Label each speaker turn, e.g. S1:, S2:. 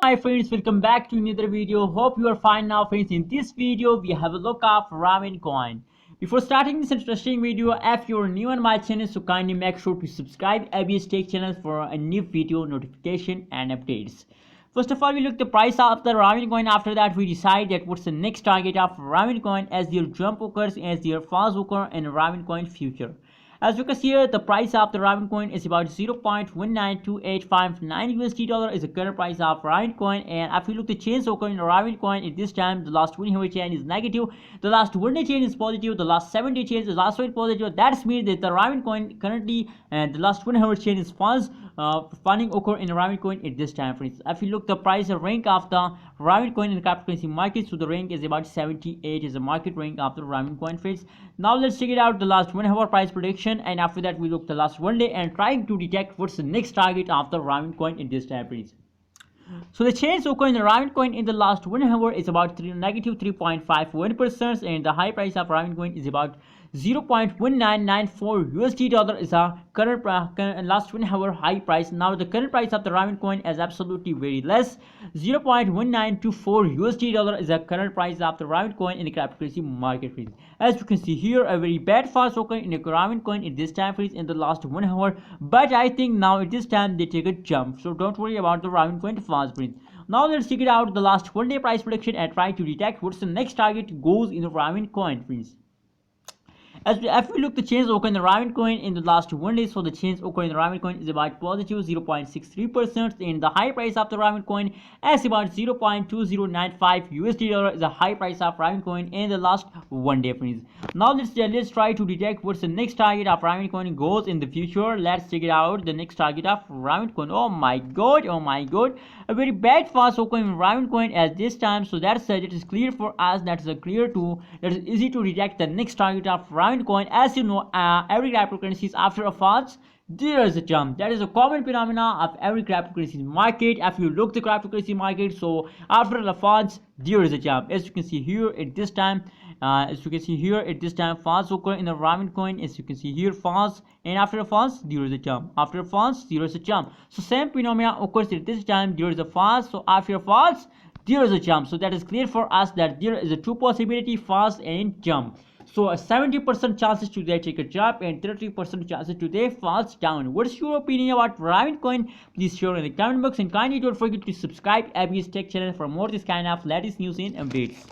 S1: Hi friends, welcome back to another video. Hope you are fine now friends. In this video we have a look of Ravencoin. Before starting this interesting video, if you are new on my channel, so kindly make sure to subscribe ABS Tech channel for a new video notification and updates. First of all, we look the price of the Ravencoin. After that, we decide that what's the next target of Ravencoin as their jump occurs, as their falls occur in Ravencoin future. As you can see here, the price of the Ravencoin is about 0.192859 USD dollar is the current price of Ravencoin. And if you look the change occur in Ravencoin at this time, the last 20-hour chain is negative, the last 1-day chain is positive, the last 7-day chain is also positive. That means that the Ravencoin currently and the last 1-hour chain is falls. Funding occur in Ravencoin at this time, friends. If you look the price rank of the Ravencoin in the cryptocurrency market, so the rank is about 78 is the market rank of the Ravencoin, friends. Now let's check it out the last 1-hour price prediction, and after that we look the last 1 day and trying to detect what's the next target of the Ravencoin in this time, friends. So the change occurred in the Ravencoin in the last 1 hour is about negative 3.51%, and the high price of Ravencoin is about 0.1994 USD dollar is a current last 1 hour high price. Now the current price of the Ravencoin is absolutely very less. 0.1924 USD dollar is a current price of the Ravencoin in the cryptocurrency market, friends. As you can see here, a very bad fast occurred in the Ravencoin in this time, friends, in the last 1 hour. But I think now at this time they take a jump, so don't worry about the Ravencoin fast, friends. Now let's check it out the last 1 day price prediction and try to detect what's the next target goes in the Ravencoin, friends. As if we look the change occur in the Ravencoin in the last 1 day, so the change occur in the Ravencoin is about positive 0.63%, and the high price of the Ravencoin is about 0.2095 USD dollar is a high price of Ravencoin in the last 1 day, friends. Now let's try to detect what's the next target of Ravencoin goes in the future. Let's check it out the next target of Ravencoin. Oh my god, a very bad fast occur in Ravencoin at this time, so that is clear for us. That is easy to detect the next target of Ravencoin. As you know, every cryptocurrency after a falls there is a jump. That is a common phenomena of every cryptocurrency market. If you look the cryptocurrency market, so after the falls there is a jump. As you can see here at this time, falls occur in the Ravencoin. As you can see here, falls, and after a falls there is a jump. After a falls there is a jump. So same phenomena occurs at this time. There is a falls, so after a falls there is a jump. So that is clear for us that there is a two possibility, falls and jump. So a 70% chances to they take a jump and 30% chances to they falls down. What's your opinion about Ravencoin? Please share in the comment box, and kindly don't forget to subscribe ABS Tech channel for more this kind of latest news and updates.